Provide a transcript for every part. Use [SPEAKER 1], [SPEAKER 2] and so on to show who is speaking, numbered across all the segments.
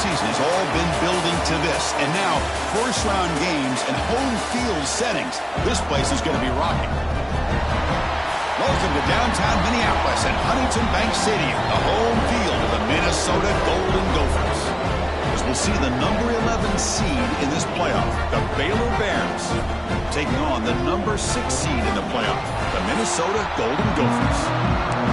[SPEAKER 1] season has all been building to this. And now, first-round games and home field settings. This place is going to be rocking. Welcome to downtown Minneapolis at Huntington Bank Stadium, the home field of the Minnesota Golden Gophers. As we'll see the number 11 seed in this playoff, the Baylor Bears, taking on the number 6 seed in the playoff, the Minnesota Golden Gophers.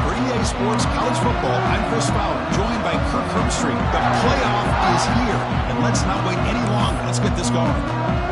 [SPEAKER 1] For EA Sports College Football, I'm Chris Fowler, joined by Kirk Herbstreit. The playoff is here, and let's not wait any longer. Let's get this going.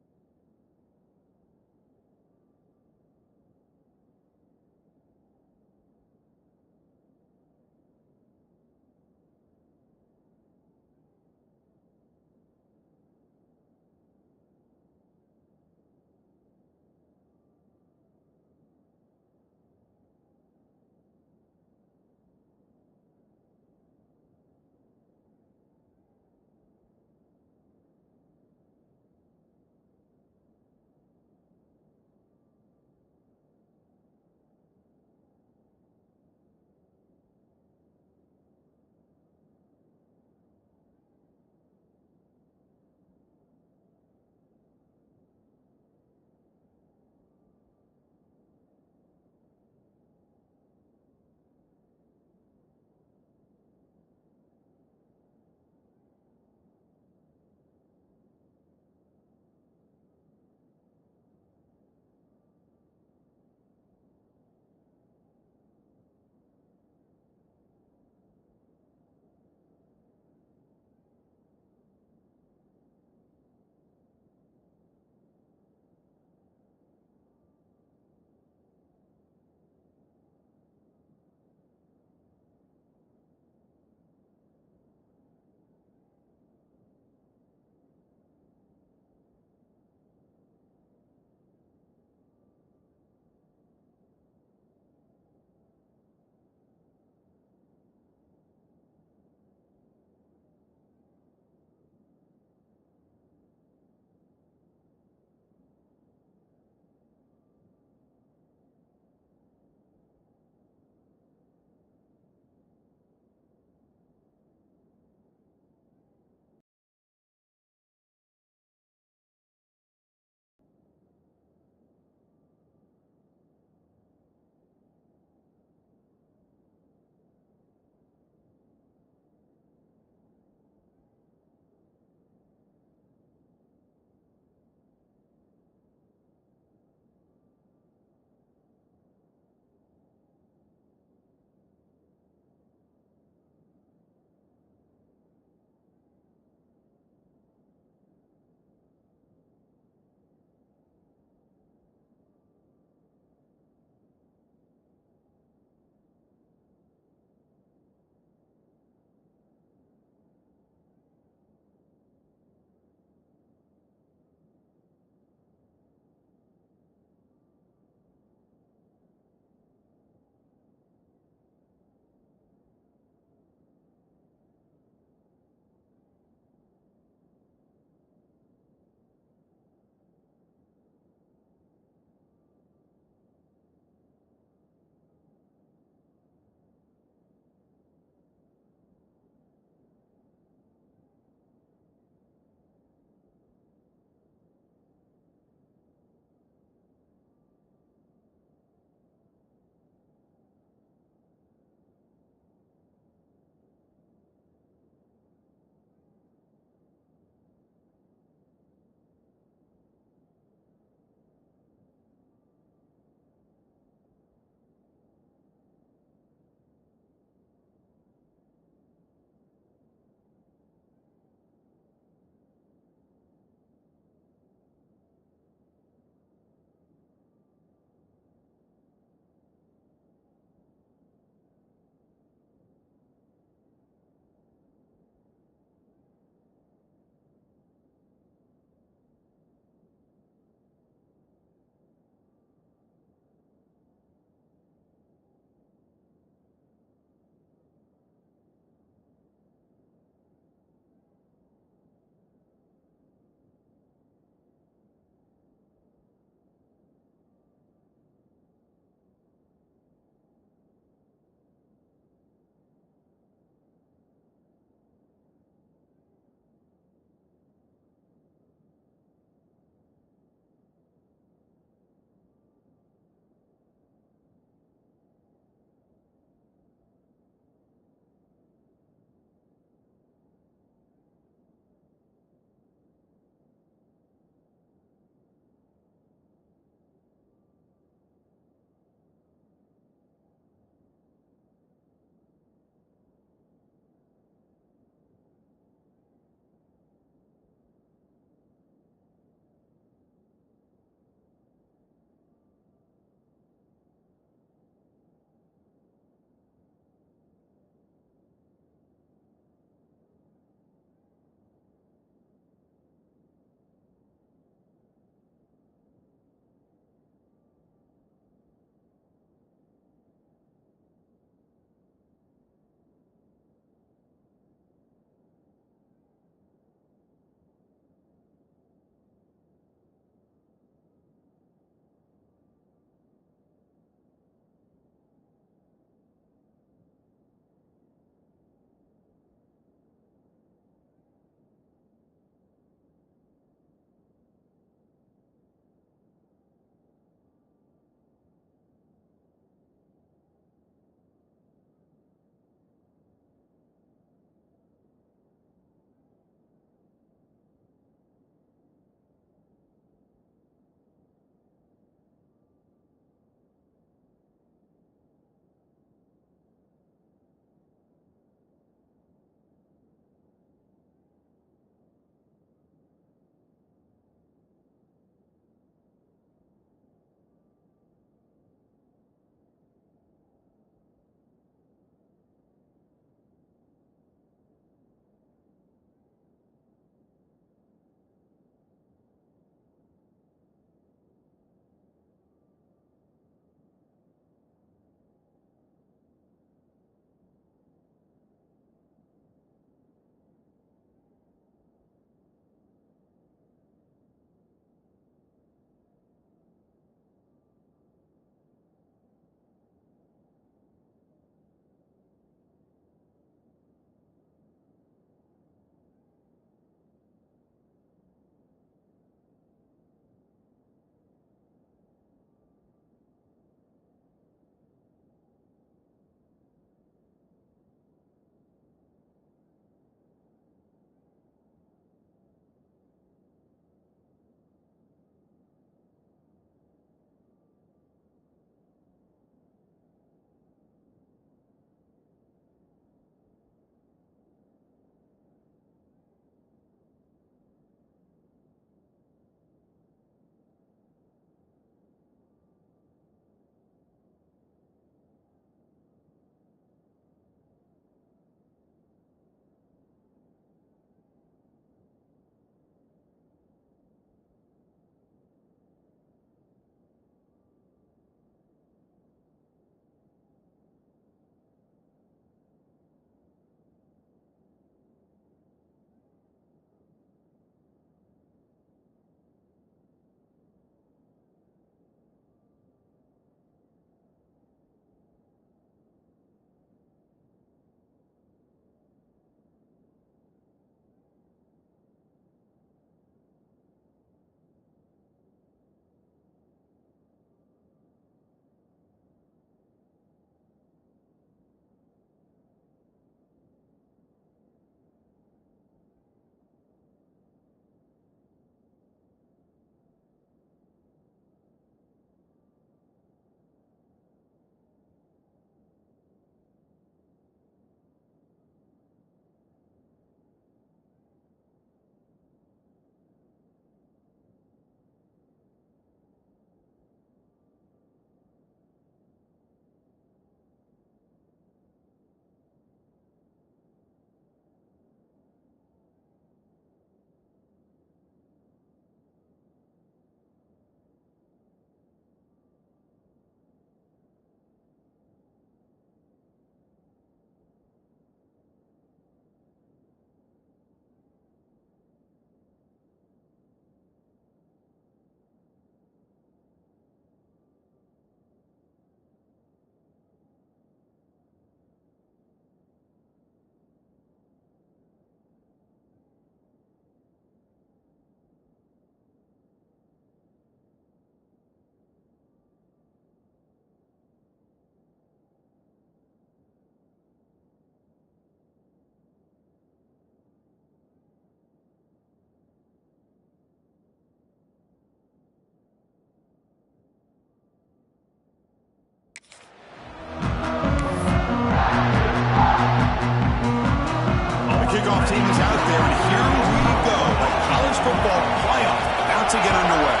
[SPEAKER 1] there, and here we go. A college football playoff about to get underway.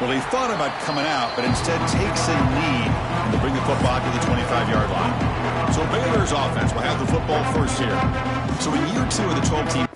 [SPEAKER 1] Well, he thought about coming out, but instead takes a knee to bring the football to the 25-yard line. So Baylor's offense will have the football first here. So in year 2 of the 12-team.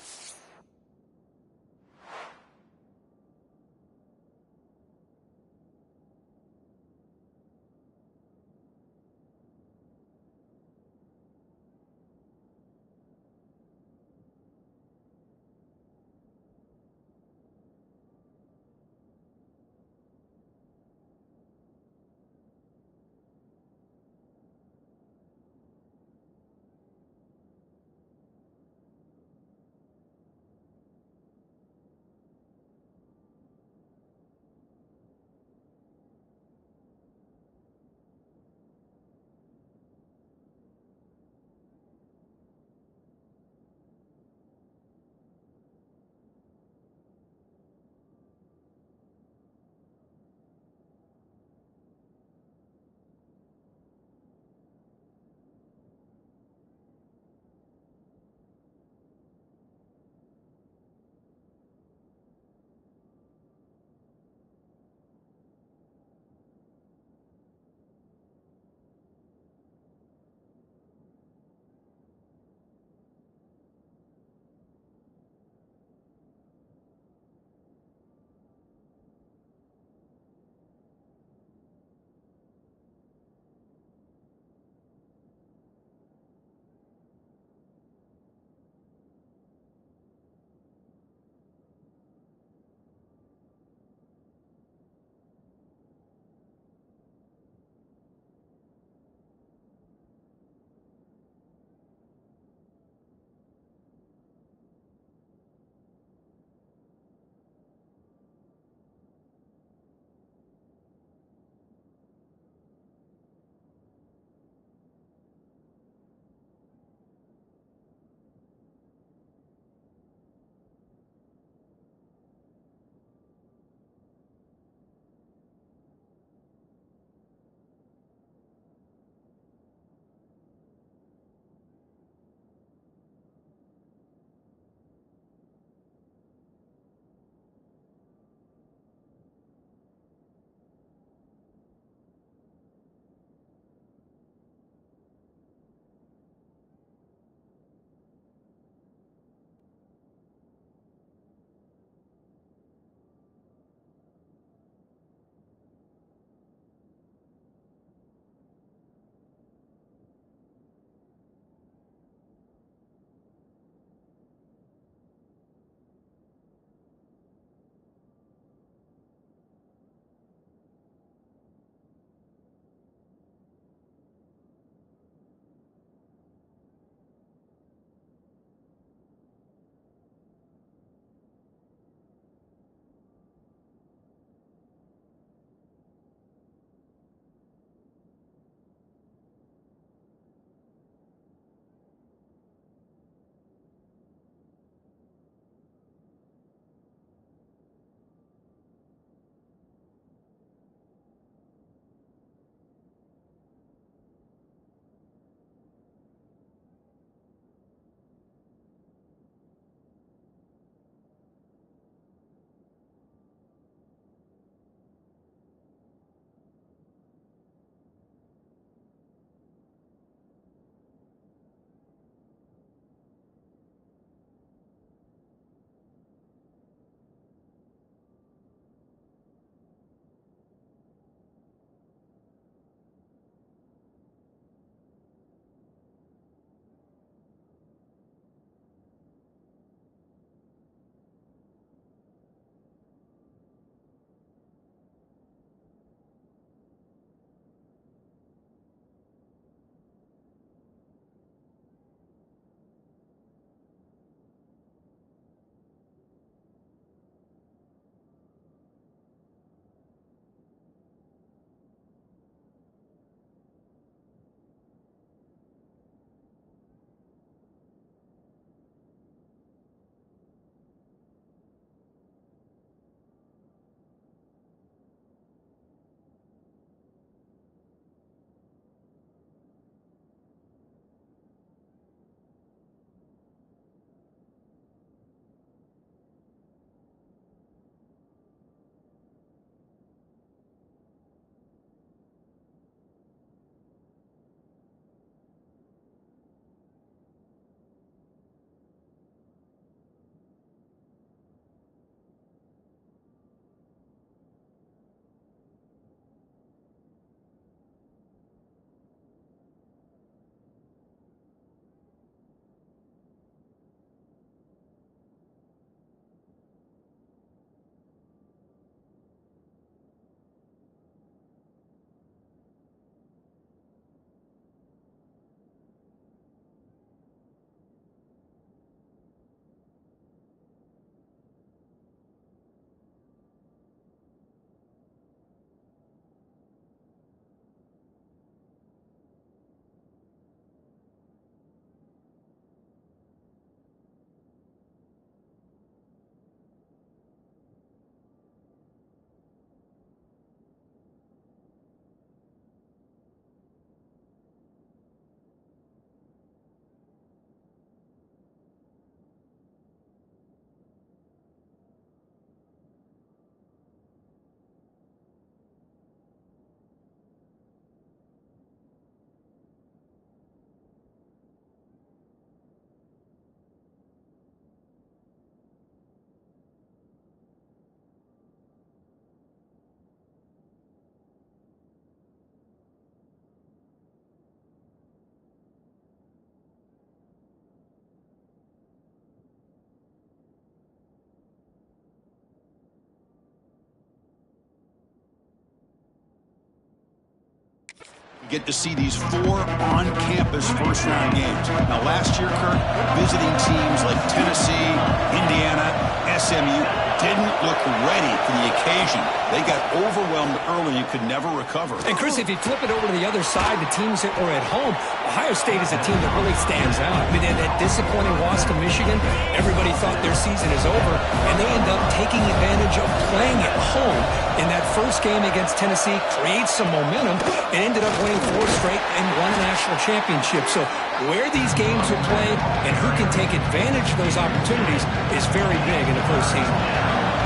[SPEAKER 1] get to see these 4 on-campus first-round games. Now, last year, Kurt, visiting teams like Tennessee, Indiana, SMU didn't look ready for the occasion. They got overwhelmed early and could never recover.
[SPEAKER 2] And, Chris, if you flip it over to the other side, the teams that were at home, Ohio State is a team that really stands out. I mean, that disappointing loss to Michigan, everybody thought their season is over, and they end up taking advantage of playing at home in that first game against Tennessee, creates some momentum, and ended up winning 4 straight and won a national championship. So where these games are played and who can take advantage of those opportunities is very big in the postseason.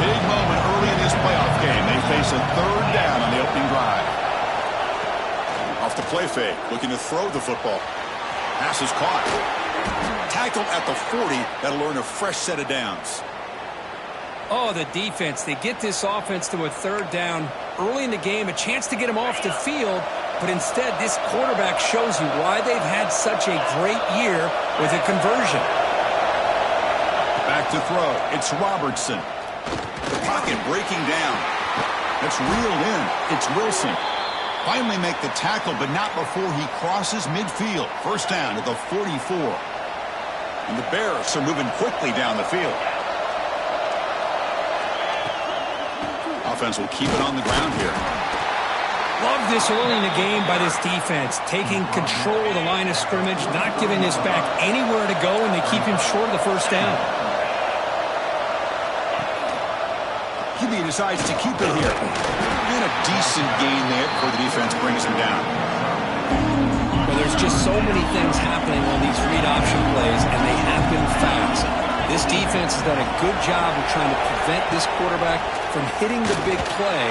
[SPEAKER 1] Big moment early in this playoff game. They face a 3rd down on the opening drive. Off the play fake, looking to throw the football. Pass is caught. Tackled at the 40. That'll earn a fresh set of downs.
[SPEAKER 2] Oh, the defense. They get this offense to a 3rd down early in the game, a chance to get them off the field, but instead this quarterback shows you why they've had such a great year with a conversion.
[SPEAKER 1] Back to throw. It's Robertson. The pocket breaking down. That's reeled in. It's Wilson. Finally make the tackle, but not before he crosses midfield. First down at the 44. And the Bears are moving quickly down the field. Offense will keep it on the ground here.
[SPEAKER 2] Love this early in the game by this defense, taking control of the line of scrimmage, not giving this back anywhere to go, and they keep him short of the first down.
[SPEAKER 1] QB decides to keep it here. And a decent gain there before the defense brings him down.
[SPEAKER 2] Well, there's just so many things happening on these read option plays, and they happen fast. This defense has done a good job of trying to prevent this quarterback from hitting the big play.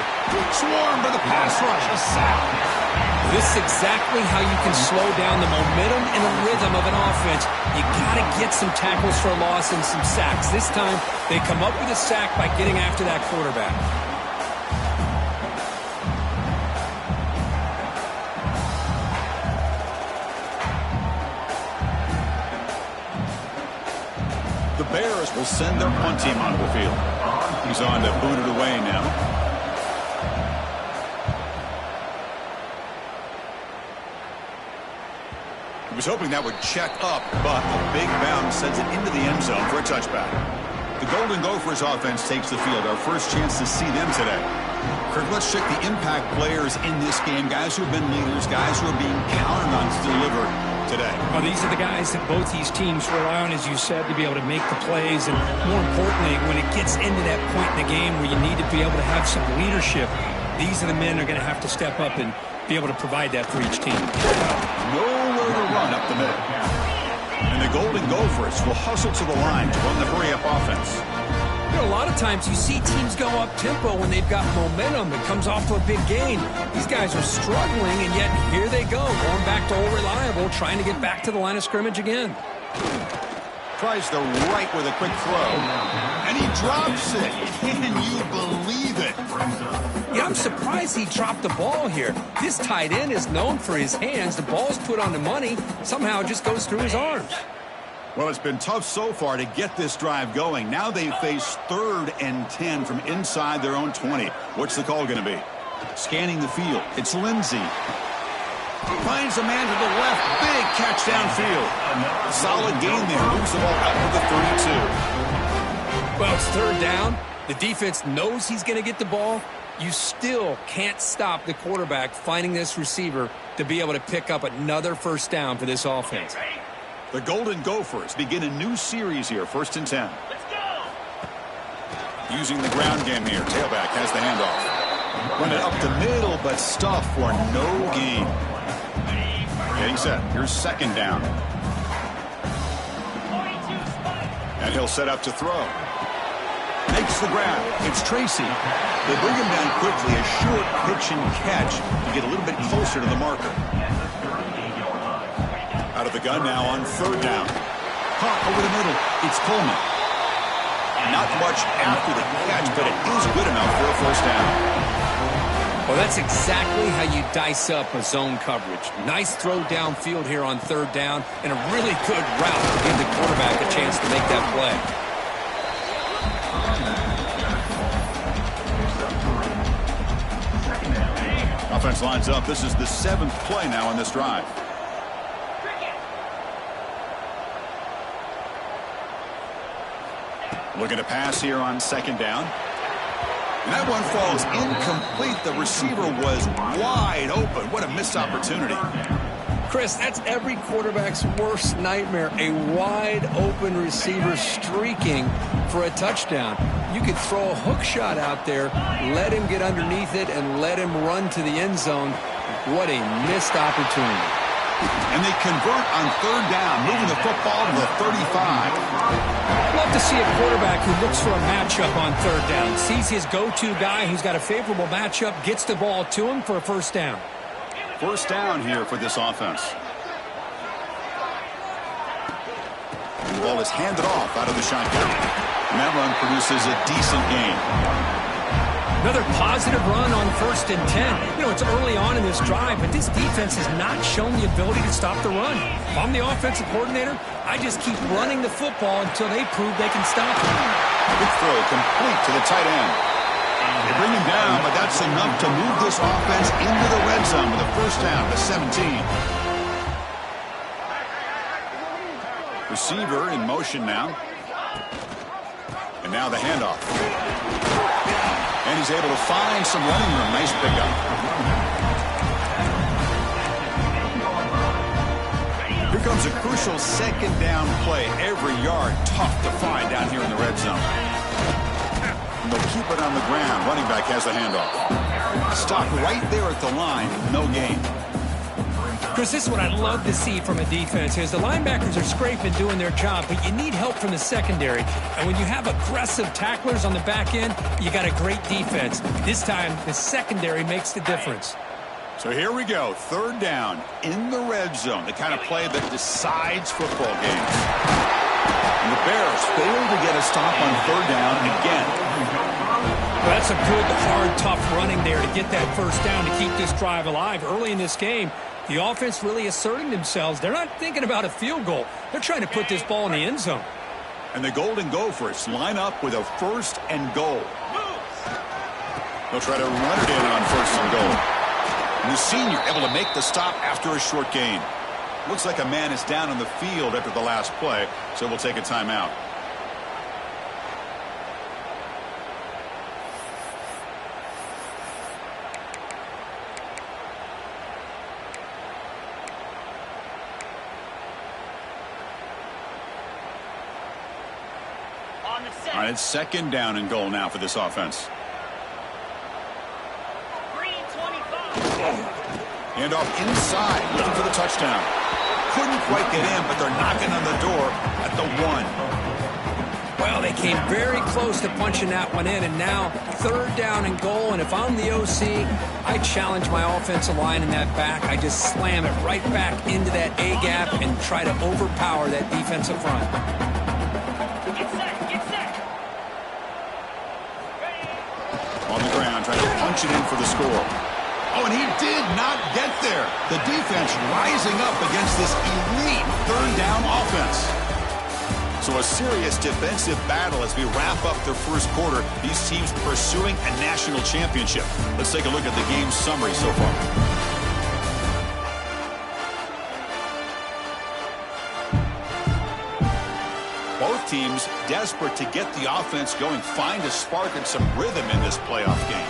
[SPEAKER 1] Swarmed by the pass rush. A sack.
[SPEAKER 2] This is exactly how you can slow down the momentum and the rhythm of an offense. You got to get some tackles for a loss and some sacks. This time, they come up with a sack by getting after that quarterback.
[SPEAKER 1] The Bears will send their punt team onto the field. He's on to boot it away now. He was hoping that would check up, but a big bounce sends it into the end zone for a touchback. The Golden Gophers offense takes the field. Our first chance to see them today. Kirk, let's check the impact players in this game. Guys who have been leaders, guys who are being counted on to deliver today.
[SPEAKER 2] Well, these are the guys that both these teams rely on, as you said, to be able to make the plays. And more importantly, when it gets into that point in the game where you need to be able to have some leadership, these are the men that are going to have to step up and be able to provide that for each team.
[SPEAKER 1] Nowhere to run up the middle. And the Golden Gophers will hustle to the line to run the hurry-up offense.
[SPEAKER 2] You know, a lot of times you see teams go up-tempo when they've got momentum. It comes off to a big gain. These guys are struggling, and yet here they go, going back to old reliable, trying to get back to the line of scrimmage again.
[SPEAKER 1] Tries the right with a quick throw. And he drops it. Can you believe it?
[SPEAKER 2] Yeah, I'm surprised he dropped the ball here. This tight end is known for his hands. The ball's put on the money. Somehow it just goes through his arms.
[SPEAKER 1] Well, it's been tough so far to get this drive going. Now they face 3rd and 10 from inside their own 20. What's the call going to be? Scanning the field. It's Lindsey. Finds a man to the left. Big catch downfield. Solid gain there. Moves the ball out to the 32.
[SPEAKER 2] Well, it's 3rd down. The defense knows he's going to get the ball. You still can't stop the quarterback finding this receiver to be able to pick up another first down for this offense.
[SPEAKER 1] The Golden Gophers begin a new series here. 1st and 10.
[SPEAKER 3] Let's go.
[SPEAKER 1] Using the ground game here. Tailback has the handoff. Run it up the middle, but stuff for no gain. Getting set. Here's 2nd down. And he'll set up to throw. Makes the grab. It's Tracy. They bring him down quickly. A short pitch and catch to get a little bit closer to the marker. Out of the gun now on 3rd down. Caught over the middle. It's Coleman. Not much after the catch, but it is good enough for a first down.
[SPEAKER 2] Well, that's exactly how you dice up a zone coverage. Nice throw downfield here on 3rd down, and a really good route to give the quarterback a chance to make that play.
[SPEAKER 1] Offense lines up. This is the 7th play now on this drive. Looking to pass here on 2nd down. And that one falls incomplete. The receiver was wide open. What a missed opportunity.
[SPEAKER 2] Chris, that's every quarterback's worst nightmare. A wide open receiver streaking for a touchdown. You could throw a hook shot out there, let him get underneath it, and let him run to the end zone. What a missed opportunity.
[SPEAKER 1] And they convert on 3rd down, moving the football to the 35.
[SPEAKER 2] Love to see a quarterback who looks for a matchup on 3rd down, sees his go-to guy who's got a favorable matchup, gets the ball to him for a 1st down.
[SPEAKER 1] 1st down here for this offense. And the ball is handed off out of the shotgun. And that run produces a decent gain.
[SPEAKER 2] Another positive run on 1st and 10. You know, it's early on in this drive, but this defense has not shown the ability to stop the run. If I'm the offensive coordinator, I just keep running the football until they prove they can stop it.
[SPEAKER 1] Good throw, complete to the tight end. They bring him down, but that's enough to move this offense into the red zone with a 1st down to 17. Receiver in motion now. And now the handoff. And he's able to find some running room. Nice pickup. Here comes a crucial 2nd down play. Every yard tough to find down here in the red zone. And they'll keep it on the ground. Running back has the handoff. Stopped right there at the line. No gain.
[SPEAKER 2] Chris, this is what I'd love to see from a defense is the linebackers are scraping, doing their job, but you need help from the secondary. And when you have aggressive tacklers on the back end, you got a great defense. This time, the secondary makes the difference.
[SPEAKER 1] So here we go. 3rd down in the red zone. The kind of play that decides football games. And the Bears fail to get a stop on 3rd down again.
[SPEAKER 2] Well, that's a good, hard, tough running there to get that 1st down to keep this drive alive. Early in this game, the offense really asserting themselves. They're not thinking about a field goal. They're trying to put this ball in the end zone.
[SPEAKER 1] And the Golden Gophers line up with a 1st and goal. They'll try to run it in on 1st and goal. And the senior able to make the stop after a short gain. Looks like a man is down on the field after the last play, so we'll take a timeout. All right, it's 2nd down and goal now for this offense. Hand off inside, looking for the touchdown. Couldn't quite get in, but they're knocking on the door at the 1.
[SPEAKER 2] Well, they came very close to punching that one in, and now 3rd down and goal. And if I'm the OC, I challenge my offensive line in that back. I just slam it right back into that A-gap and try to overpower that defensive front.
[SPEAKER 1] On the ground, trying to punch it in for the score. Oh, and he did not get there. The defense rising up against this elite 3rd down offense. So a serious defensive battle as we wrap up the 1st quarter. These teams pursuing a national championship. Let's take a look at the game summary so far. Both teams desperate to get the offense going, find a spark and some rhythm in this playoff game.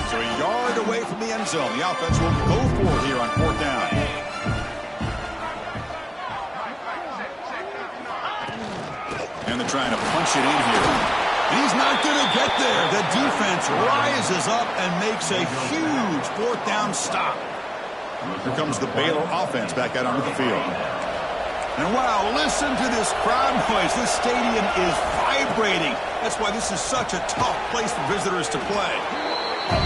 [SPEAKER 1] So a yard away from the end zone. The offense will go for it here on 4th down. And they're trying to punch it in here. He's not going to get there. The defense rises up and makes a huge 4th down stop. Here comes the Baylor offense back out onto the field. And wow, listen to this crowd noise. This stadium is vibrating. That's why this is such a tough place for visitors to play.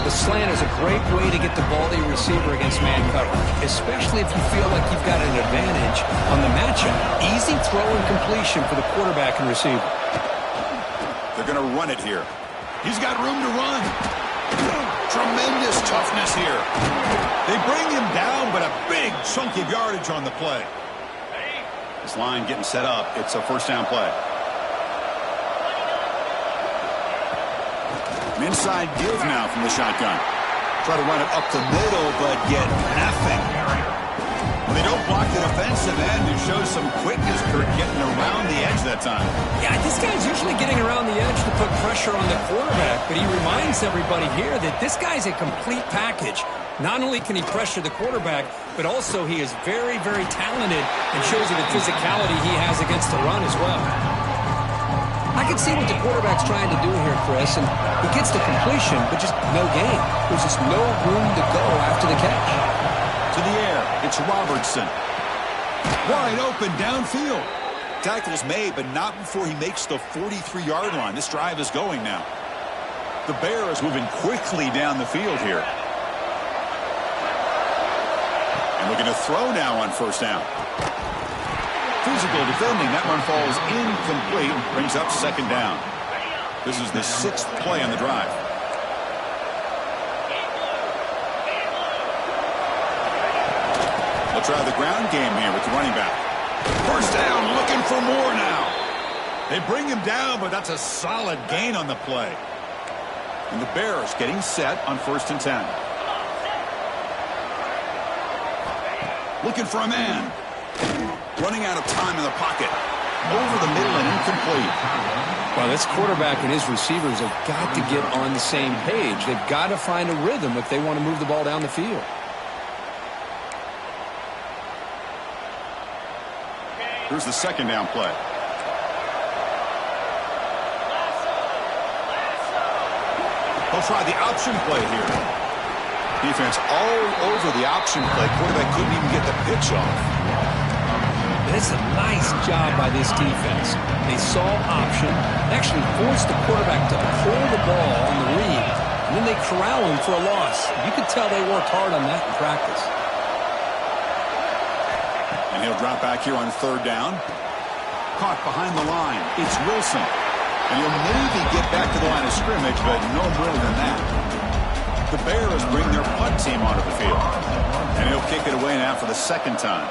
[SPEAKER 2] The slant is a great way to get the ball to your receiver against man coverage, especially if you feel like you've got an advantage on the matchup. Easy throw and completion for the quarterback and receiver.
[SPEAKER 1] They're going to run it here. He's got room to run. Tremendous toughness here. They bring him down, but a big chunk of yardage on the play. This line getting set up. It's a 1st down play. An inside give now from the shotgun. Try to run it up the middle, but get nothing. Well, they don't block the defensive end. It shows some quickness, Kurt, getting around the edge that time.
[SPEAKER 2] Yeah, this guy's usually getting around the edge to put pressure on the quarterback, but he reminds everybody here that this guy's a complete package. Not only can he pressure the quarterback, but also he is very, very talented and shows you the physicality he has against the run as well. I can see what the quarterback's trying to do here, Chris, and he gets the completion, but just no gain. There's just no room to go after the catch.
[SPEAKER 1] To the air, it's Robertson. Wide open downfield. Tackle's made, but not before he makes the 43-yard line. This drive is going now. The Bears moving quickly down the field here. And looking to throw now on first down. Physical defending. That one falls incomplete. Brings up second down. This is the 6th play on the drive. They'll try the ground game here with the running back. First down, looking for more now. They bring him down, but that's a solid gain on the play. And the Bears getting set on 1st and 10. Looking for a man. Running out of time in the pocket. Over the middle and incomplete.
[SPEAKER 2] Well, this quarterback and his receivers have got to get on the same page. They've got to find a rhythm if they want to move the ball down the field.
[SPEAKER 1] Here's the second down play. He'll try the option play here. Defense all over the option play. Quarterback couldn't even get the pitch off.
[SPEAKER 2] And it's a nice job by this defense. They saw option, actually forced the quarterback to pull the ball on the read, and then they corral him for a loss. You could tell they worked hard on that in practice.
[SPEAKER 1] And he'll drop back here on 3rd down. Caught behind the line. It's Wilson. And he'll maybe get back to the line of scrimmage, but no more than that. The Bears bring their punt team onto the field. And he'll kick it away now for the 2nd time.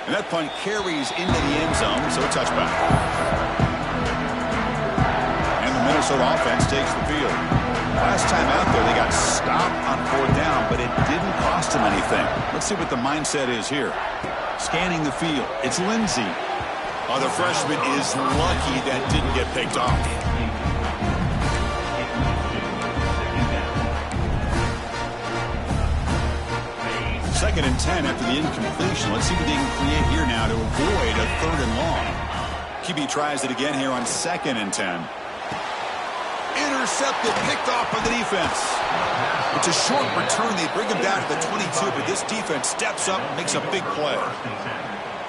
[SPEAKER 1] And that punt carries into the end zone, so a touchback. And the Minnesota offense takes the field. Last time out there, they got stopped on 4th down, but it didn't cost them anything. Let's see what the mindset is here. Scanning the field. It's Lindsey. Oh, the freshman is lucky that didn't get picked off. Second and 10 after the incompletion. Let's see what they can create here now to avoid a 3rd and long. QB tries it again here on 2nd and 10. Intercepted, picked off by the defense. It's a short return. They bring him down to the 22, but this defense steps up and makes a big play.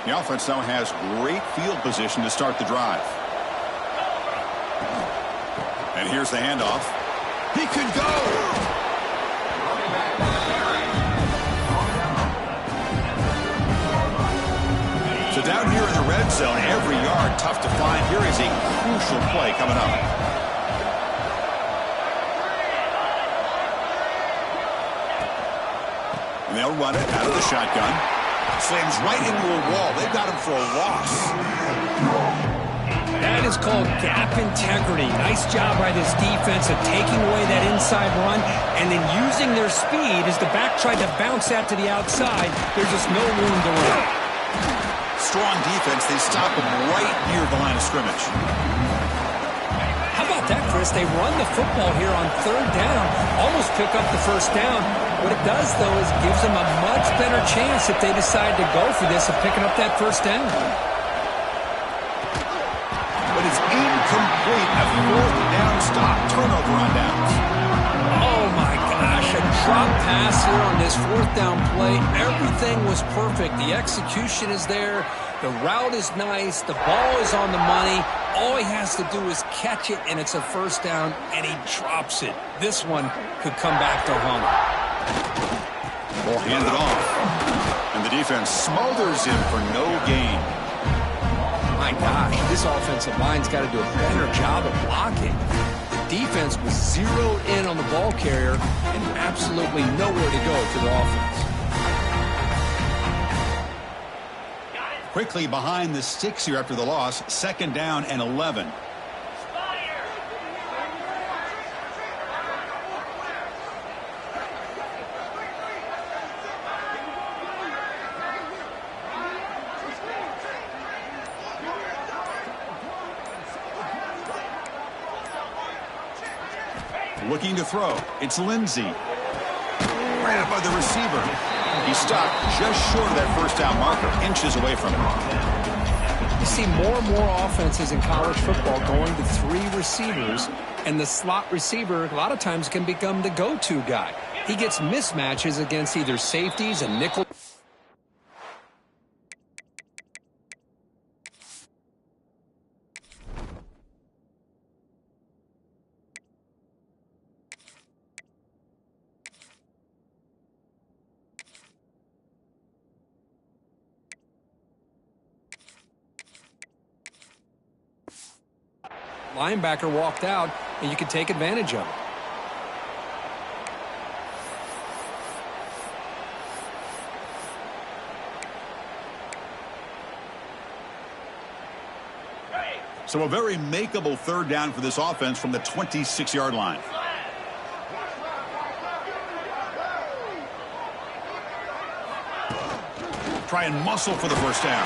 [SPEAKER 1] The offense now has great field position to start the drive. And here's the handoff. He could go. So down here in the red zone, every yard tough to find. Here is a crucial play coming up. And they'll run it out of the shotgun. Slams right into a wall. They've got him for a loss.
[SPEAKER 2] That is called gap integrity. Nice job by this defense of taking away that inside run and then using their speed as the back tried to bounce that to the outside. There's just no room to run.
[SPEAKER 1] Strong defense. They stop him right near the line of scrimmage.
[SPEAKER 2] How about that, Chris? They run the football here on 3rd down, almost pick up the 1st down. What it does, though, is gives them a much better chance if they decide to go for this of picking up that 1st down.
[SPEAKER 1] But it's incomplete. A 4th down stop. Turnover on downs.
[SPEAKER 2] Oh, my gosh. A drop pass here on this 4th down play. Everything was perfect. The execution is there. The route is nice. The ball is on the money. All he has to do is catch it, and it's a 1st down, and he drops it. This one could come back to haunt him.
[SPEAKER 1] Ball handed off. And the defense smothers him for no gain.
[SPEAKER 2] My gosh, this offensive line's got to do a better job of blocking. The defense was zeroed in on the ball carrier and absolutely nowhere to go for the offense.
[SPEAKER 1] quickly behind the sticks here after the loss. 2nd down and 11. Looking to throw. It's Lindsey. Grabbed by the receiver. He's stopped just short of that first down marker, inches away from it.
[SPEAKER 2] You see more and more offenses in college football going to 3 receivers, and the slot receiver a lot of times can become the go-to guy. He gets mismatches against either safeties and nickel. Linebacker walked out, and you can take advantage of it.
[SPEAKER 1] So a very makeable 3rd down for this offense from the 26-yard line. Try and muscle for the first down.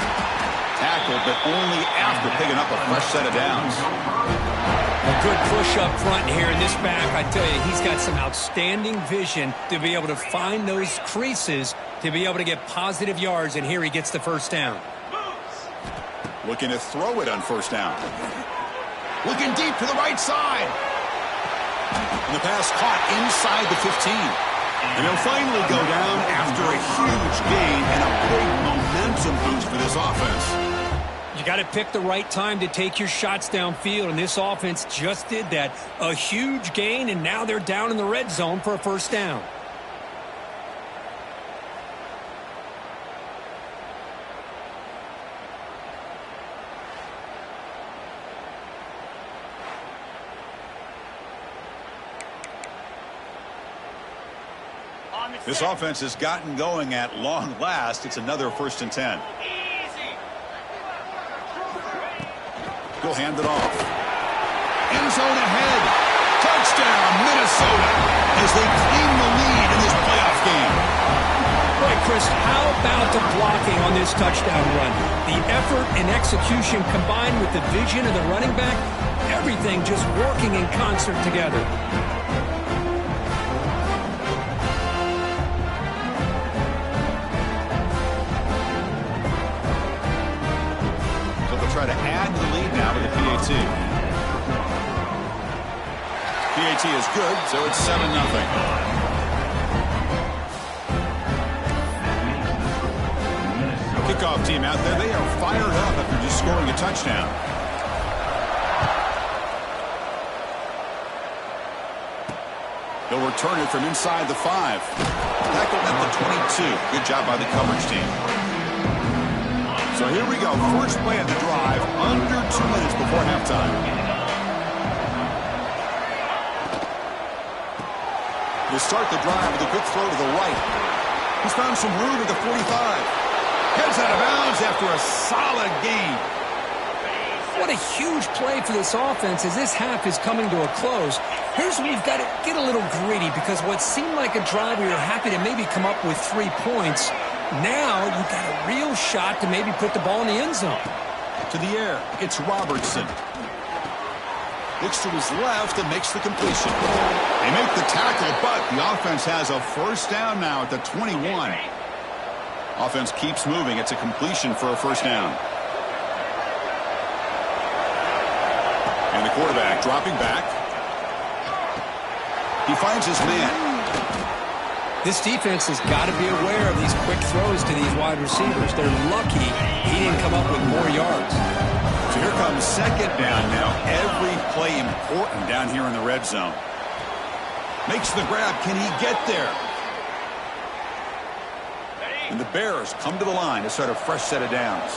[SPEAKER 1] Tackled, but only after picking up a fresh set of downs.
[SPEAKER 2] A good push up front here in this back. I tell you, he's got some outstanding vision to be able to find those creases to be able to get positive yards, and here he gets the first down.
[SPEAKER 1] Looking to throw it on 1st down. Looking deep to the right side. And the pass caught inside the 15. And he'll finally go down after a huge gain and a big momentum boost for this offense.
[SPEAKER 2] You got to pick the right time to take your shots downfield, and this offense just did that. A huge gain, and now they're down in the red zone for a first down.
[SPEAKER 1] This offense has gotten going at long last. It's another 1st and 10. He'll hand it off. End zone ahead. Touchdown, Minnesota, as they claim the lead in this playoff game.
[SPEAKER 2] Right, Chris, how about the blocking on this touchdown run? The effort and execution combined with the vision of the running back, everything just working in concert together.
[SPEAKER 1] Try to add the lead now with the PAT. PAT is good, so it's 7-0. Kickoff team out there, they are fired up after just scoring a touchdown. He'll return it from inside the 5. Tackled at the 22. Good job by the coverage team. So here we go, first play of the drive, under 2 minutes before halftime. They start the drive with a quick throw to the right. He's found some room at the 45. Heads out of bounds after a solid gain.
[SPEAKER 2] What a huge play for this offense as this half is coming to a close. Here's where you've got to get a little greedy, because what seemed like a drive where you're happy to maybe come up with 3 points, now you've got a real shot to maybe put the ball in the end zone.
[SPEAKER 1] To the air, it's Robertson. Looks to his left and makes the completion. They make the tackle, but the offense has a first down now at the 21. Offense keeps moving. It's a completion for a first down. And the quarterback dropping back. He finds his man.
[SPEAKER 2] This defense has got to be aware of these quick throws to these wide receivers. They're lucky he didn't come up with more yards.
[SPEAKER 1] So here comes 2nd down now. Every play important down here in the red zone. Makes the grab. Can he get there? And the Bears come to the line to start a fresh set of downs.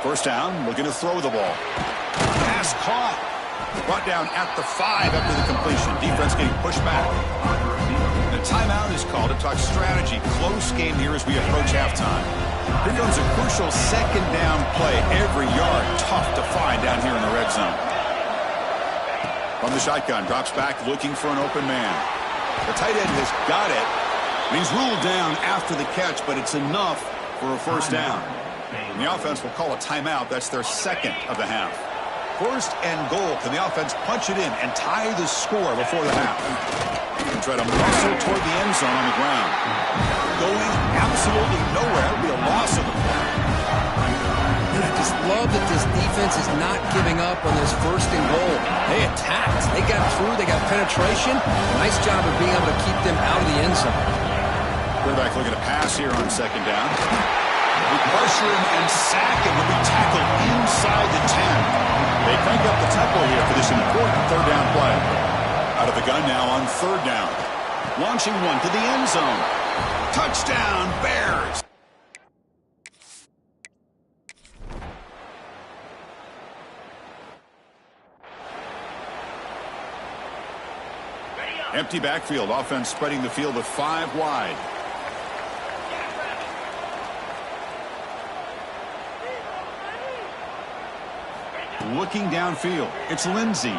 [SPEAKER 1] First down, looking to throw the ball. Pass caught. Brought down at the 5 after the completion. Defense getting pushed back. A timeout is called to talk strategy. Close game here as we approach halftime. Here comes a crucial second down play. Every yard tough to find down here in the red zone. From the shotgun, drops back looking for an open man. The tight end has got it. He's ruled down after the catch, but it's enough for a first down. And the offense will call a timeout. That's their second of the half. First and goal. Can the offense punch it in and tie the score before the half? And try to muscle toward the end zone on the ground. Going absolutely nowhere. It'll be a loss of the ball.
[SPEAKER 2] And I just love that this defense is not giving up on this first and goal. They attacked. They got through. They got penetration. Nice job of being able to keep them out of the end zone.
[SPEAKER 1] Quarterback looking to pass here on second down. We pressure him and sack him when we tackle inside the 10. They crank up the tempo here for this important third down play. Out of the gun now on third down. Launching one to the end zone. Touchdown, Bears. Empty backfield. Offense spreading the field with 5 wide. Looking downfield. It's Lindsey.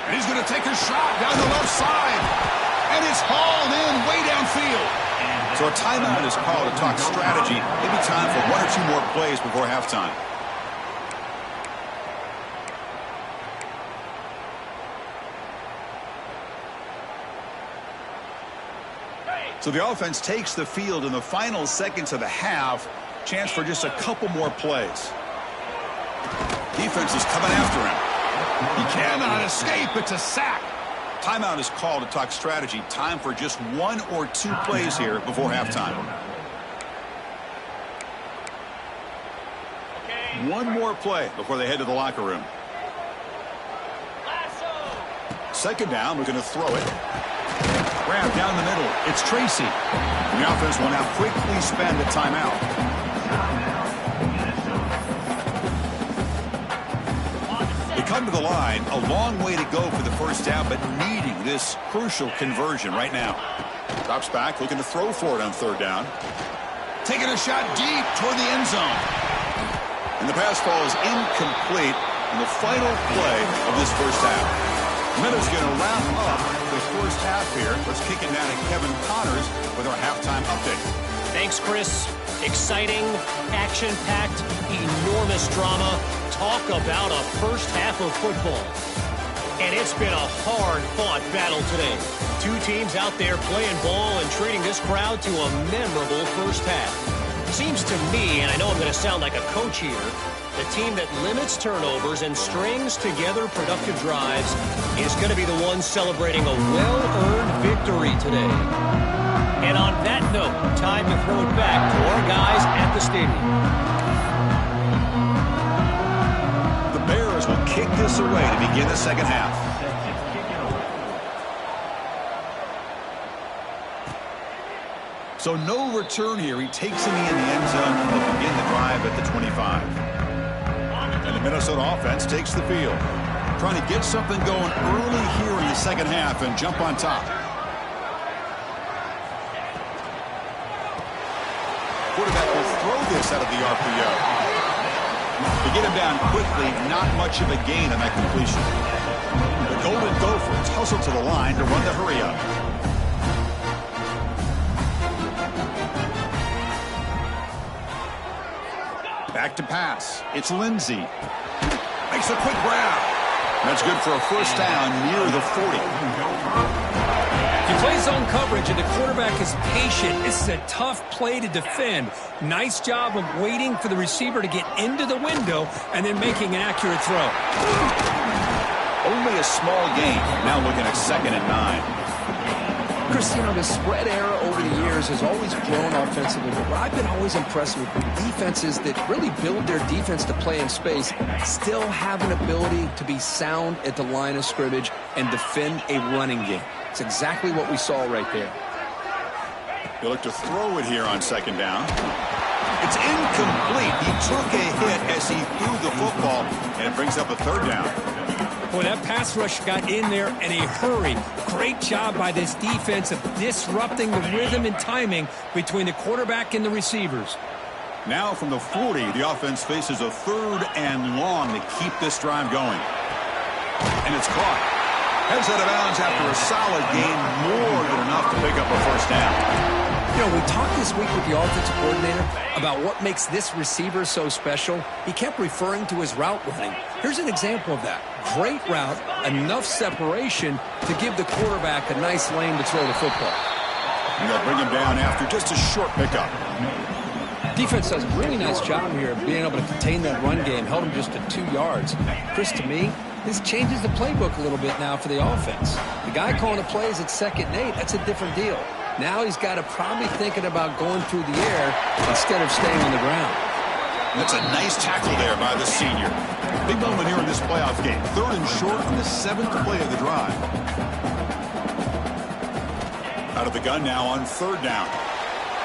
[SPEAKER 1] And he's going to take a shot down the left side. And it's hauled in way downfield. So a timeout is called to talk strategy. Maybe time for 1 or 2 more plays before halftime. So the offense takes the field in the final seconds of the half. Chance for just a couple more plays. Defense is coming after him. He cannot escape. It's a sack. Timeout is called to talk strategy. Time for just 1 or 2 plays here before halftime. One more play before they head to the locker room. Second down, we're going to throw it. Grab down the middle. It's Tracy. The offense will now quickly spend a timeout. They come to the line. A long way to go for the first down, but needing this crucial conversion right now. Drops back, looking to throw for it on third down. Taking a shot deep toward the end zone. And the pass ball is incomplete in the final play of this first half. Minutes going to wrap up the first half here. Let's kick it down to Kevin Connors with our halftime update.
[SPEAKER 3] Thanks, Chris. Exciting, action-packed, enormous drama. Talk about a first half of football. And it's been a hard-fought battle today. 2 teams out there playing ball and treating this crowd to a memorable first half. Seems to me, and I know I'm going to sound like a coach here, the team that limits turnovers and strings together productive drives is going to be the one celebrating a well-earned victory today. And on that note, time to throw it back to our guys at the stadium.
[SPEAKER 1] The Bears will kick this away to begin the second half. So no return here. He takes him in the end zone and will begin the drive at the 25. And the Minnesota offense takes the field. Trying to get something going early here in the second half and jump on top. Quarterback will throw this out of the RPO. To get him down quickly, not much of a gain on that completion. The Golden Gophers hustle to the line to run the hurry up. Back to pass. It's Lindsey. Makes a quick grab. That's good for a first down near the 40.
[SPEAKER 2] He plays zone coverage, and the quarterback is patient. This is a tough play to defend. Nice job of waiting for the receiver to get into the window and then making an accurate throw.
[SPEAKER 1] Only a small gain. Now looking at 2nd and 9.
[SPEAKER 2] Chris, you know, the spread era over the years has always grown offensively, but what I've been always impressed with defenses that really build their defense to play in space still have an ability to be sound at the line of scrimmage and defend a running game. It's exactly what we saw right there.
[SPEAKER 1] He'll look to throw it here on second down. It's incomplete. He took a hit as he threw the football, and it brings up a third down.
[SPEAKER 2] Boy, that pass rush got in there in a hurry. Great job by this defense of disrupting the rhythm and timing between the quarterback and the receivers.
[SPEAKER 1] Now from the 40, the offense faces a 3rd and long to keep this drive going. And it's caught. Heads out of bounds after a solid gain, more than enough to pick up a first down.
[SPEAKER 2] You know, we talked this week with the offensive coordinator about what makes this receiver so special. He kept referring to his route running. Here's an example of that. Great route, enough separation to give the quarterback a nice lane to throw the football.
[SPEAKER 1] And they'll bring him down after just a short pickup.
[SPEAKER 2] Defense does a really nice job here of being able to contain that run game. Held him just to 2 yards. Chris, to me, this changes the playbook a little bit now for the offense. The guy calling the plays at 2nd and 8, that's a different deal. Now he's got to probably thinking about going through the air instead of staying on the ground.
[SPEAKER 1] That's a nice tackle there by the senior. Big moment here in this playoff game. 3rd and short on the 7th play of the drive. Out of the gun now on 3rd down.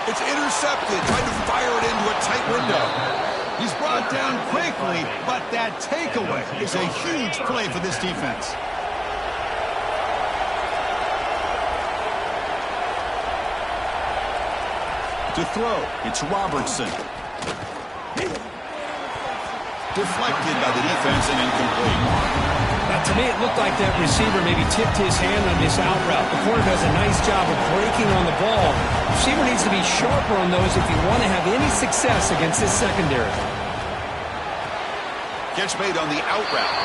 [SPEAKER 1] It's intercepted. Tried to fire it into a tight window. He's brought down quickly, but that takeaway is a huge play for this defense. To throw, it's Robertson. Deflected by the defense and incomplete.
[SPEAKER 2] Now, to me, it looked like that receiver maybe tipped his hand on this out route. The corner does a nice job of breaking on the ball. The receiver needs to be sharper on those if you want to have any success against this secondary.
[SPEAKER 1] Catch made on the out route.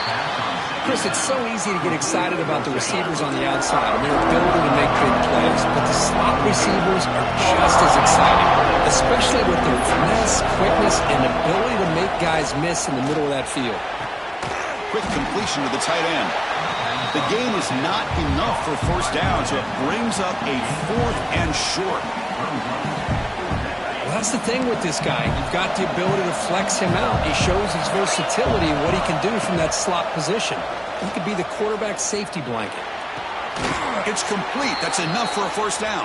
[SPEAKER 2] Chris, it's so easy to get excited about the receivers on the outside and their ability to make big plays, but the slot receivers are just as exciting, especially with their finesse, quickness, and ability to make guys miss in the middle of that field.
[SPEAKER 1] Quick completion to the tight end. The gain is not enough for first down, so it brings up a 4th and short.
[SPEAKER 2] Well, that's the thing with this guy. You've got the ability to flex him out. He shows his versatility and what he can do from that slot position. He could be the quarterback's safety blanket.
[SPEAKER 1] It's complete. That's enough for a first down.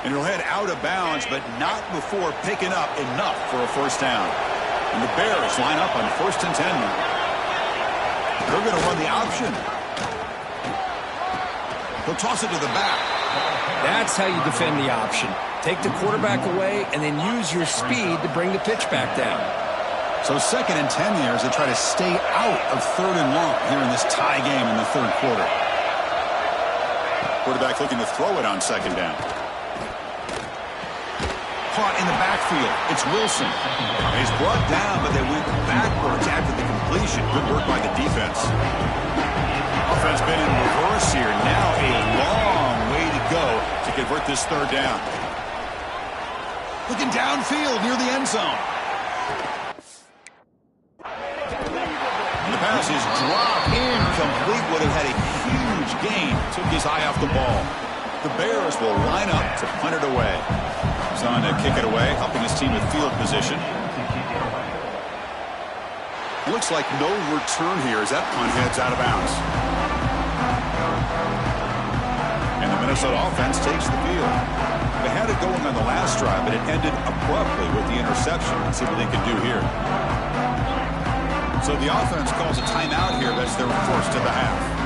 [SPEAKER 1] And he'll head out of bounds, but not before picking up enough for a first down. And the Bears line up on 1st and 10 now. They're going to run the option. He'll toss it to the back.
[SPEAKER 2] That's how you defend the option. Take the quarterback away and then use your speed to bring the pitch back down.
[SPEAKER 1] So 2nd and 10 here as they try to stay out of 3rd and long here in this tie game in the 3rd quarter. Quarterback looking to throw it on 2nd down. Caught in the backfield. It's Wilson. He's brought down, but they went backwards after the completion. Good work by the defense. Offense been in reverse here. Now a long way to go to convert this 3rd down. Looking downfield near the end zone. And the pass is dropped incomplete. Would have had a huge gain. Took his eye off the ball. The Bears will line up to punt it away. He's on to kick it away, helping his team with field position. Looks like no return here as that punt heads out of bounds. And the Minnesota offense takes the field. They had it going on the last drive, but it ended abruptly with the interception. Let's see what they can do here. So the offense calls a timeout here. That's their 1st of the half.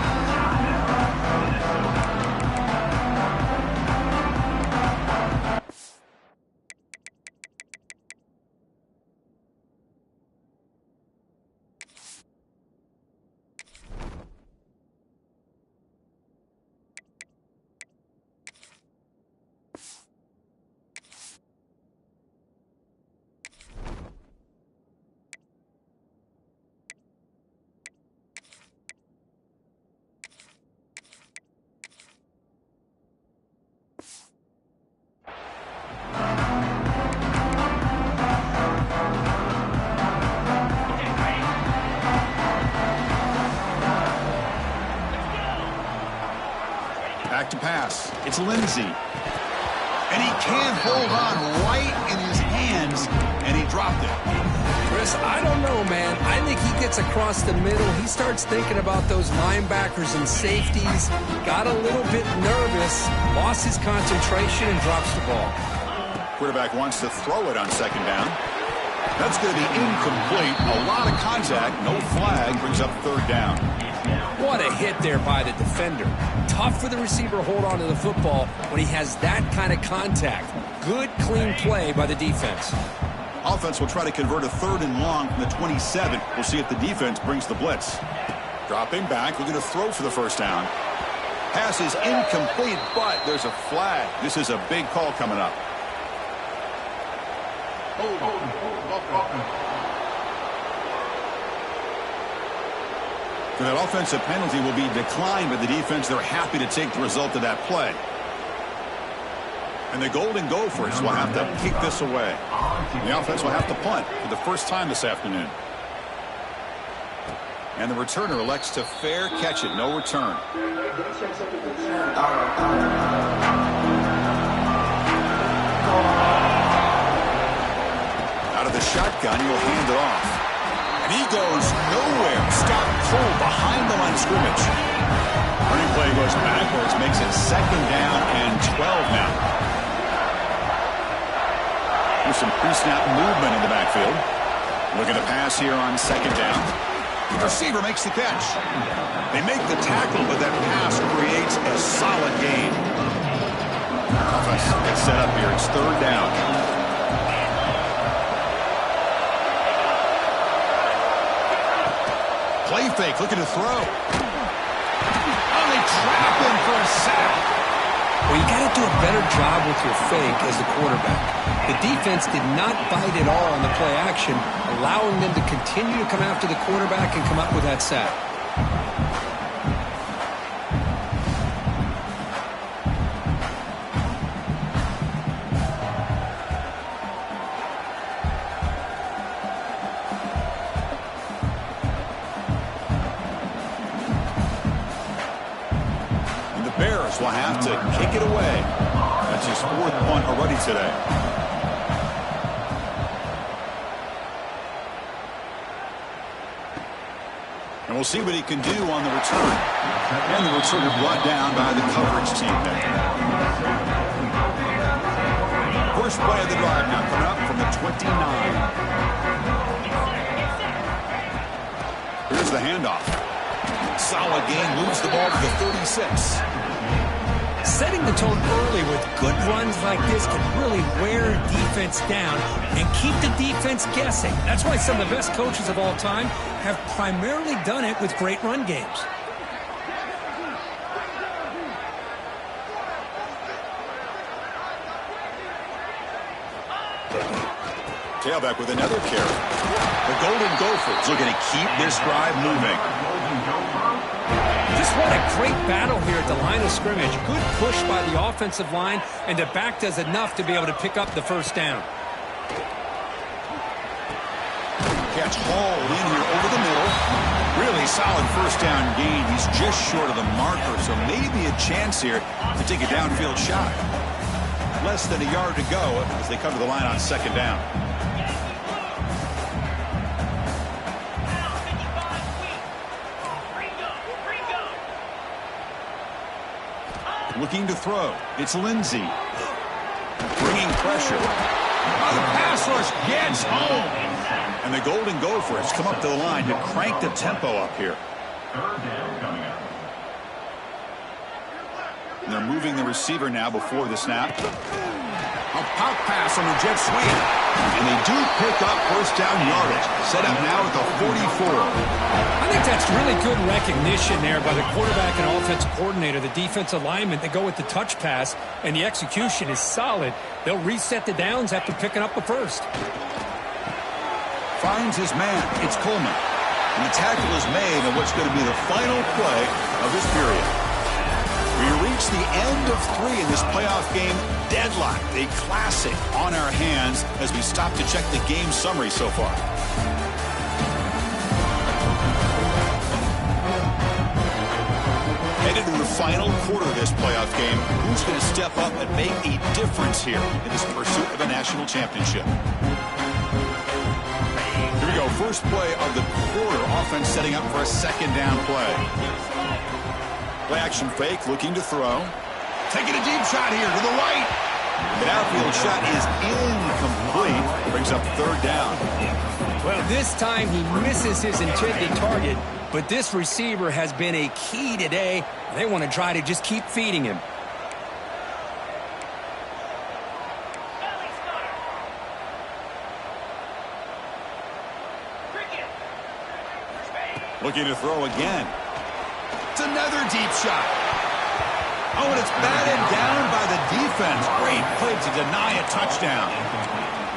[SPEAKER 1] Back to pass. It's Lindsey. And he can't hold on right in his hands, and he dropped it.
[SPEAKER 2] Chris, I don't know, man. I think he gets across the middle. He starts thinking about those linebackers and safeties. Got a little bit nervous, lost his concentration, and drops the ball.
[SPEAKER 1] Quarterback wants to throw it on 2nd down. That's going to be incomplete. A lot of contact. No flag. Brings up third down.
[SPEAKER 2] What a hit there by the defender. Tough for the receiver to hold on to the football when he has that kind of contact. Good, clean play by the defense.
[SPEAKER 1] Offense will try to convert a 3rd and long from the 27. We'll see if the defense brings the blitz. Dropping back, looking to throw for the first down. Pass is incomplete, but there's a flag. This is a big call coming up. So that offensive penalty will be declined by the defense. They're happy to take the result of that play. And the Golden Gophers will have to kick this away. The offense will have to punt for the first time this afternoon. And the returner elects to fair catch it. No return. Out of the shotgun, he'll hand it off. And he goes nowhere. Stop cold behind the line of scrimmage. Running play goes backwards, makes it 2nd down and 12 now. There's some pre-snap movement in the backfield. Looking to pass here on 2nd down. The receiver makes the catch. They make the tackle, but that pass creates a solid gain. Offense gets set up here. It's 3rd down. Play fake, looking to throw. Oh, they trap him for a sack.
[SPEAKER 2] Well, you got to do a better job with your fake as the quarterback. The defense did not bite at all on the play action, allowing them to continue to come after the quarterback and come up with that sack.
[SPEAKER 1] And the Bears will have to kick it away. That's his 4th punt already today. And we'll see what he can do on the return. And the returner brought down by the coverage team there. First play of the drive now coming up from the 29. Here's the handoff. Solid gain, moves the ball to the 36.
[SPEAKER 2] Setting the tone early with good runs like this can really wear defense down and keep the defense guessing. That's why some of the best coaches of all time have primarily done it with great run games.
[SPEAKER 1] Tailback with another carry. The Golden Gophers looking to keep this drive moving.
[SPEAKER 2] Just what a great battle here at the line of scrimmage. Good push by the offensive line, and the back does enough to be able to pick up the first down.
[SPEAKER 1] Catch hauled in here over the middle. Really solid first down gain. He's just short of the marker, so maybe a chance here to take a downfield shot. Less than a yard to go as they come to the line on 2nd down. Looking to throw. It's Lindsey. Bringing pressure. The pass rush gets home. And the Golden Gophers come up to the line to crank the tempo up here. And they're moving the receiver now before the snap. A pop pass on the jet sweep. And they do pick up first down yardage. Set up now at the 44.
[SPEAKER 2] I think that's really good recognition there by the quarterback and offensive coordinator, the defensive lineman. They go with the touch pass, and the execution is solid. They'll reset the downs after picking up the first.
[SPEAKER 1] Finds his man. It's Coleman. And the tackle is made on what's going to be the final play of this period. We reach the end of 3 in this playoff game. Deadlock, a classic on our hands as we stop to check the game summary so far. Headed to the final quarter of this playoff game. Who's going to step up and make a difference here in this pursuit of a national championship? Here we go. First play of the quarter. Offense setting up for a 2nd down play. Play action fake, looking to throw. Taking a deep shot here to the right. The outfield shot is incomplete. incomplete. Brings up third down.
[SPEAKER 2] Well, this time he misses his intended target, but this receiver has been a key today. They want to try to just keep feeding him.
[SPEAKER 1] Looking to throw again. It's another deep shot. Oh, and it's batted down by the defense. Great play to deny a touchdown.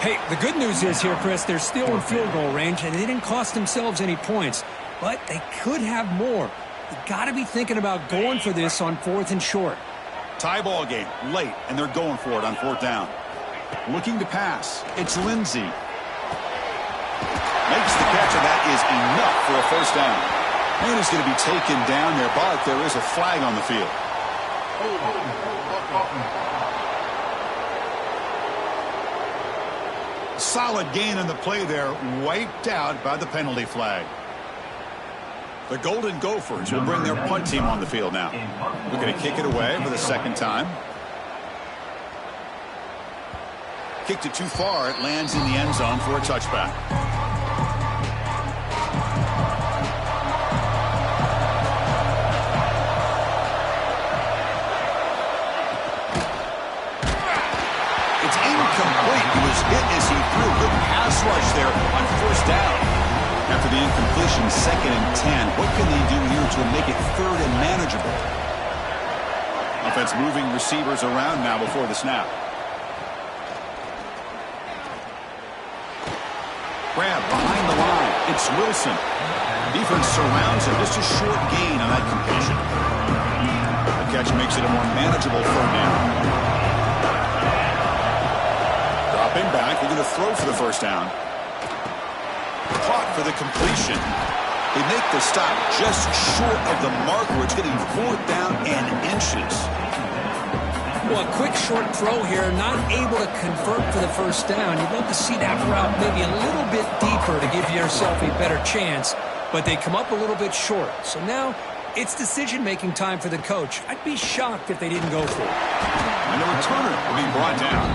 [SPEAKER 2] Hey, the good news is here, Chris, they're still in field goal range, and they didn't cost themselves any points. But they could have more. You got to be thinking about going for this on 4th and short.
[SPEAKER 1] Tie ball game, late, and they're going for it on 4th down. Looking to pass. It's Lindsey. Makes the catch, and that is enough for a first down. Man is going to be taken down there, but there is a flag on the field. Solid gain on the play there, wiped out by the penalty flag. The Golden Gophers will bring their punt team on the field now. We're going to kick it away for the second time. Kicked it too far. It lands in the end zone for a touchback. It's incomplete. He was hit as he threw. Good pass rush there on 1st down. After the incompletion, 2nd and 10. What can they do here to make it 3rd and manageable? Offense moving receivers around now before the snap. Grab behind the line. It's Wilson. Defense surrounds him. Just a short gain on that completion. The catch makes it a more manageable 3rd down. Dropping back. They're going to throw for the first down. Caught for the completion. They make the stop just short of the mark where it's getting 4th down and inches.
[SPEAKER 2] Well, a quick short throw here, not able to convert for the first down. You'd love to see that route maybe a little bit deeper to give yourself a better chance, but they come up a little bit short. So now it's decision-making time for the coach. I'd be shocked if they didn't go for it.
[SPEAKER 1] And the returner will be brought down.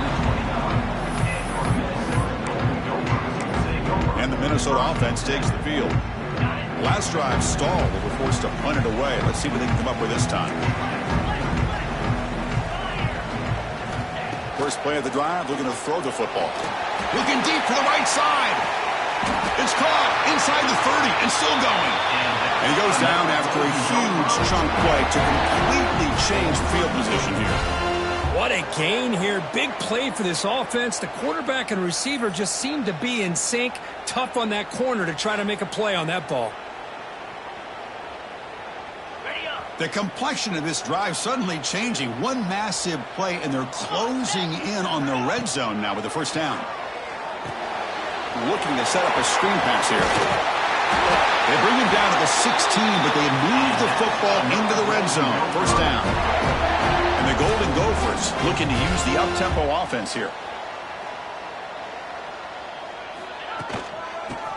[SPEAKER 1] And the Minnesota offense takes the field. Last drive stalled. They were forced to punt it away. Let's see what they can come up with this time. First play of the drive, looking to throw the football. Looking deep to the right side. It's caught inside the 30 and still going. And he goes down after a huge chunk play to completely change field position here.
[SPEAKER 2] What a gain here. Big play for this offense. The quarterback and receiver just seem to be in sync. Tough on that corner to try to make a play on that ball.
[SPEAKER 1] The complexion of this drive suddenly changing. One massive play, and they're closing in on the red zone now with the first down. Looking to set up a screen pass here. They bring him down to the 16, but they move the football into the red zone. First down. And the Golden Gophers looking to use the up-tempo offense here.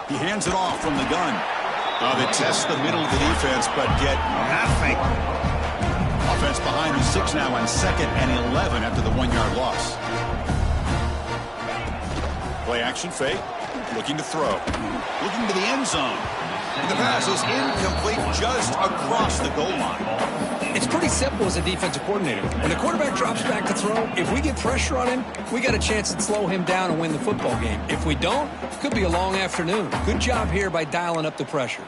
[SPEAKER 1] He hands it off from the gun. They test the middle of the defense, but get nothing. Offense behind the 6 now on 2nd and 11 after the 1-yard loss. Play action fake. Looking to throw. Looking to the end zone. And the pass is incomplete just across the goal line.
[SPEAKER 2] It's pretty simple as a defensive coordinator. When the quarterback drops back to throw, if we get pressure on him, we got a chance to slow him down and win the football game. If we don't, it could be a long afternoon. Good job here by dialing up the pressure.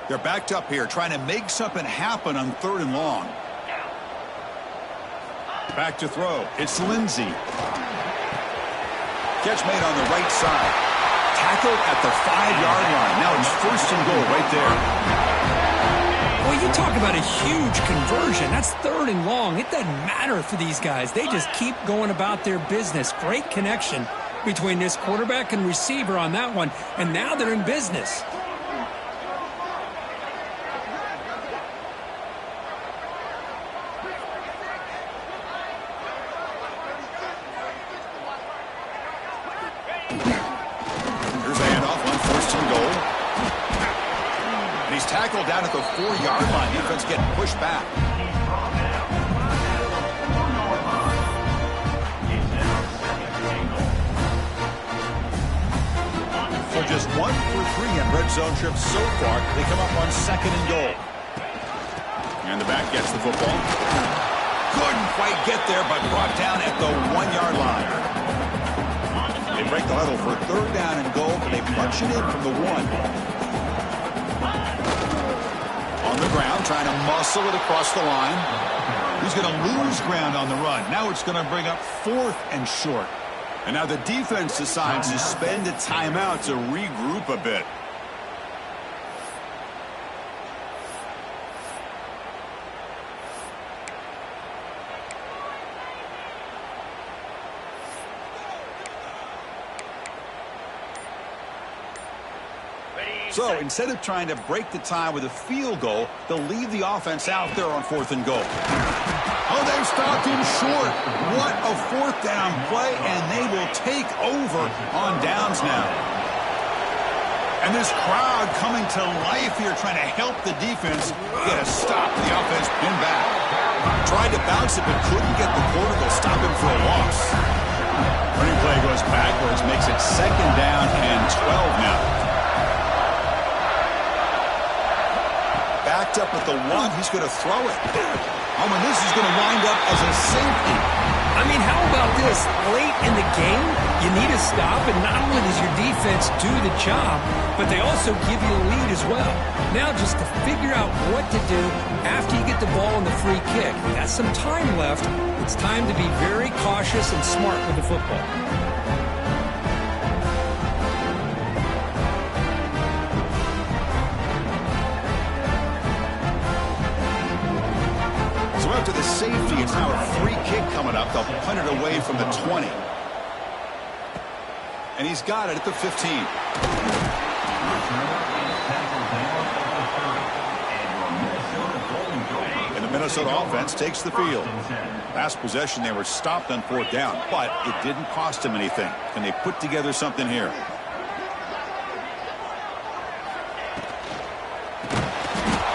[SPEAKER 1] They're backed up here, trying to make something happen on 3rd and long. Back to throw. It's Lindsey. Catch made on the right side. Tackled at the 5-yard line. Now it's 1st and goal right there.
[SPEAKER 2] Well, you talk about a huge conversion. That's 3rd and long. It doesn't matter for these guys. They just keep going about their business. Great connection between this quarterback and receiver on that one, and now they're in business.
[SPEAKER 1] Tackled down at the 4-yard line. Defense getting pushed back. They're just 1 for 3 in red zone trips so far. They come up on 2nd and goal. And the back gets the football. Couldn't quite get there, but brought down at the 1-yard line. They break the huddle for 3rd down and goal, and they punch it in from the 1. On the ground, trying to muscle it across the line. He's going to lose ground on the run. Now it's going to bring up 4th and short. And now the defense decides to spend a timeout to regroup a bit. So instead of trying to break the tie with a field goal, they'll leave the offense out there on 4th and goal. Oh, they've stopped him short. What a 4th down play, and they will take over on downs now. And this crowd coming to life here, trying to help the defense get a stop. The offense pinned back. Tried to bounce it, but couldn't get the quarter. They'll stop him for a loss. Running play goes backwards, makes it 2nd down and 12 now. Backed up at the 1, he's going to throw it. Oh, and this is going to wind up as a safety.
[SPEAKER 2] I mean, how about this? Late in the game, you need a stop, and not only does your defense do the job, but they also give you a lead as well. Now just to figure out what to do after you get the ball on the free kick. You got some time left. It's time to be very cautious and smart with the football.
[SPEAKER 1] To the safety, it's now a free kick coming up. They'll punt it away from the 20. And he's got it at the 15. And the Minnesota offense takes the field. Last possession, they were stopped on 4th down, but it didn't cost them anything. Can they put together something here?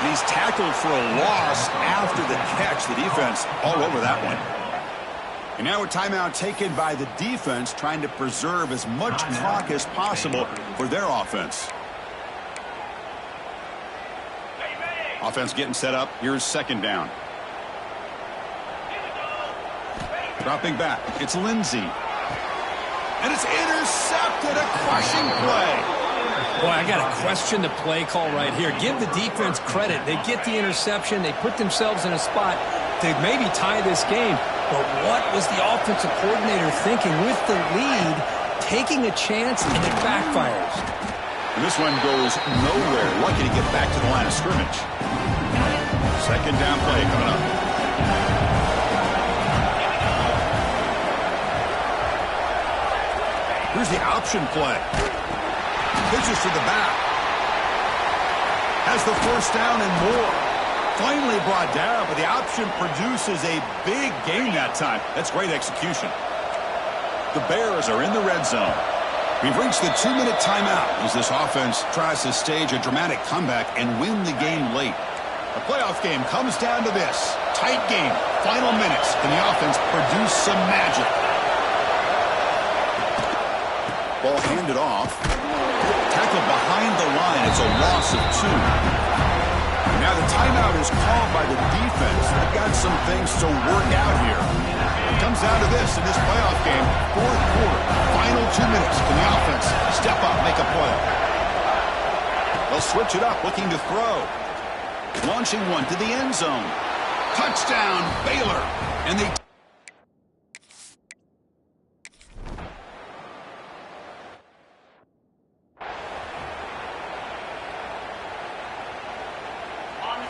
[SPEAKER 1] He's tackled for a loss after the catch. The defense all over that one. And now a timeout taken by the defense, trying to preserve as much clock as possible for their offense. Offense getting set up. Here's 2nd down. Dropping back. It's Lindsey. And it's intercepted. A crushing play.
[SPEAKER 2] Boy, I got to question the play call right here. Give the defense credit. They get the interception. They put themselves in a spot to maybe tie this game. But what was the offensive coordinator thinking with the lead, taking a chance, and it backfires?
[SPEAKER 1] And this one goes nowhere. Lucky to get back to the line of scrimmage. 2nd down play coming up. Here's the option play. Pitches to the back. Has the 1st down and more. Finally brought down, but the option produces a big gain that time. That's great execution. The Bears are in the red zone. We've reached the 2-minute timeout as this offense tries to stage a dramatic comeback and win the game late. The playoff game comes down to this. Tight game. Final minutes. Can the offense produce some magic? Ball handed off. Tackled behind the line. It's a loss of 2. Now the timeout is called by the defense. They've got some things to work out here. It comes down to this in this playoff game. 4th quarter. Final 2 minutes. Can the offense step up, make a play? They'll switch it up, looking to throw. Launching one to the end zone. Touchdown, Baylor. And they...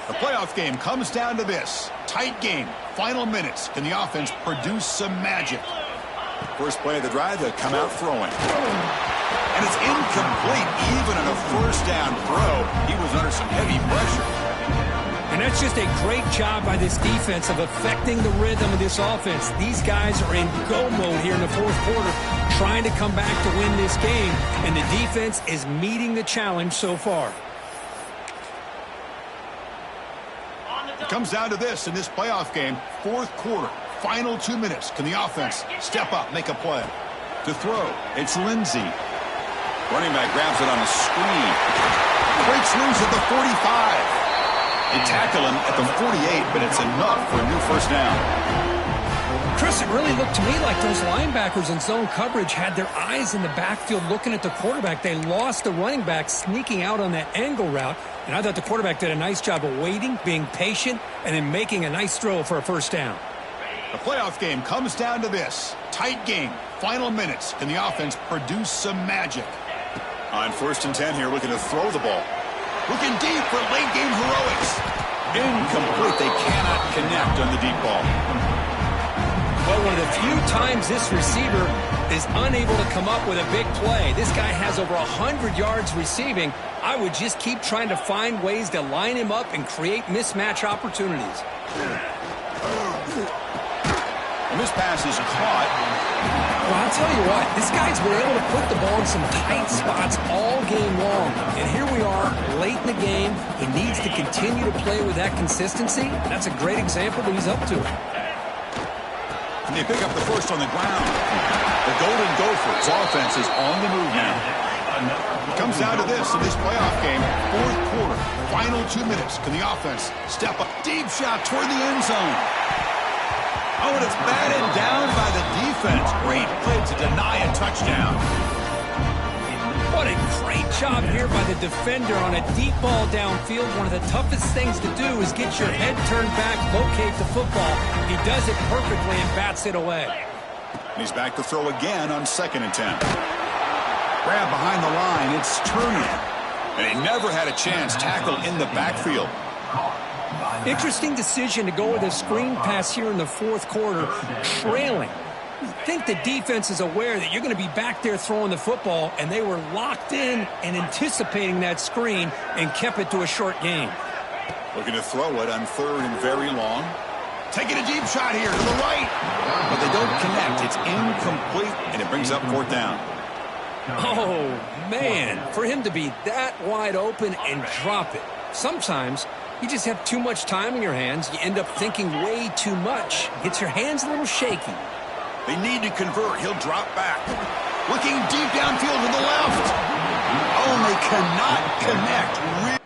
[SPEAKER 1] The playoff game comes down to this. Tight game. Final minutes. Can the offense produce some magic? First play of the drive, they come out throwing. And it's incomplete. Even in a 1st down throw, he was under some heavy pressure.
[SPEAKER 2] And that's just a great job by this defense of affecting the rhythm of this offense. These guys are in go mode here in the 4th quarter, trying to come back to win this game. And the defense is meeting the challenge so far.
[SPEAKER 1] It comes down to this in this playoff game. 4th quarter, final 2 minutes. Can the offense step up, make a play? To throw, it's Lindsey. Running back grabs it on a screen. Breaks loose at the 45. They tackle him at the 48, but it's enough for a new first down.
[SPEAKER 2] Chris, it really looked to me like those linebackers in zone coverage had their eyes in the backfield looking at the quarterback. They lost the running back sneaking out on that angle route, and I thought the quarterback did a nice job of waiting, being patient, and then making a nice throw for a first down.
[SPEAKER 1] The playoff game comes down to this. Tight game. Final minutes. Can the offense produce some magic? On 1st and 10 here, looking to throw the ball. Looking deep for late game heroics. Incomplete. They cannot connect on the deep ball.
[SPEAKER 2] Well, one of the few times this receiver is unable to come up with a big play. This guy has over 100 yards receiving. I would just keep trying to find ways to line him up and create mismatch opportunities.
[SPEAKER 1] And this pass is caught.
[SPEAKER 2] Well, I'll tell you what, this guy's been able to put the ball in some tight spots all game long. And here we are, late in the game. He needs to continue to play with that consistency. That's a great example that he's up to it.
[SPEAKER 1] And they pick up the first on the ground. The Golden Gophers offense is on the move now. It comes down to this in this playoff game. 4th quarter, final 2 minutes. Can the offense step up? Deep shot toward the end zone. Oh, and it's batted down by the defense. Great play to deny a touchdown.
[SPEAKER 2] What a great job here by the defender on a deep ball downfield. One of the toughest things to do is get your head turned back, locate the football. He does it perfectly and bats it away.
[SPEAKER 1] He's back to throw again on 2nd and 10. Grab behind the line. It's Turner. And he never had a chance. Tackle in the backfield.
[SPEAKER 2] Interesting decision to go with a screen pass here in the 4th quarter, trailing. I think the defense is aware that you're going to be back there throwing the football, and they were locked in and anticipating that screen and kept it to a short gain.
[SPEAKER 1] Looking to throw it on 3rd and very long. Taking a deep shot here to the right. But they don't connect. It's incomplete, and it brings up 4th down.
[SPEAKER 2] Oh, man, for him to be that wide open and drop it. Sometimes you just have too much time in your hands. You end up thinking way too much. Gets your hands a little shaky.
[SPEAKER 1] They need to convert. He'll drop back. Looking deep downfield to the left. Oh, and they cannot connect.